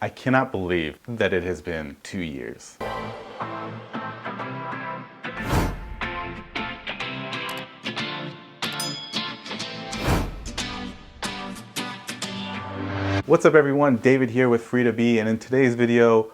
I cannot believe that it has been 2 years. What's up everyone, David here with Free2Be, and in today's video,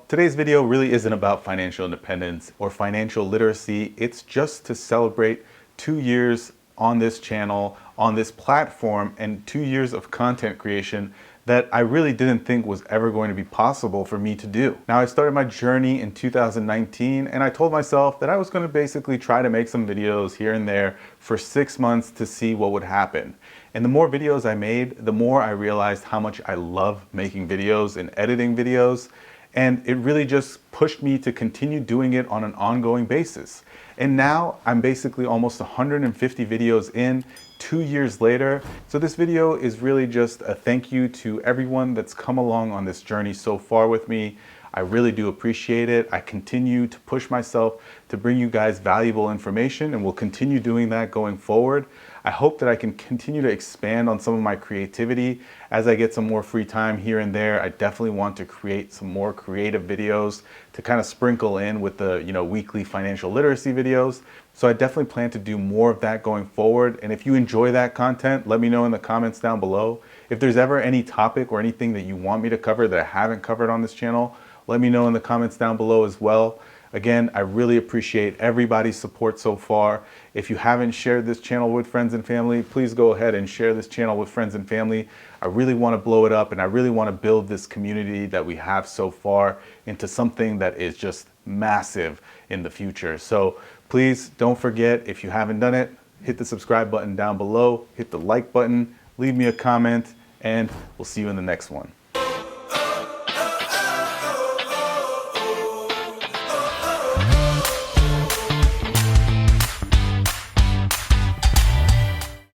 today's video really isn't about financial independence or financial literacy. It's just to celebrate 2 years on this channel, on this platform, and 2 years of content creation that I really didn't think was ever going to be possible for me to do. Now, I started my journey in 2019 and I told myself that I was going to basically try to make some videos here and there for 6 months to see what would happen. And the more videos I made, the more I realized how much I love making videos and editing videos. And it really just pushed me to continue doing it on an ongoing basis. And now I'm basically almost 150 videos in, 2 years later. So this video is really just a thank you to everyone that's come along on this journey so far with me. I really do appreciate it. I continue to push myself to bring you guys valuable information, and will continue doing that going forward. I hope that I can continue to expand on some of my creativity as I get some more free time here and there. I definitely want to create some more creative videos to kind of sprinkle in with the weekly financial literacy videos. So I definitely plan to do more of that going forward. And if you enjoy that content, let me know in the comments down below. If there's ever any topic or anything that you want me to cover that I haven't covered on this channel, let me know in the comments down below as well. Again, I really appreciate everybody's support so far. If you haven't shared this channel with friends and family, please go ahead and share this channel with friends and family. I really want to blow it up, and I really want to build this community that we have so far into something that is just massive in the future. So please don't forget, if you haven't done it, hit the subscribe button down below, hit the like button, leave me a comment, and we'll see you in the next one.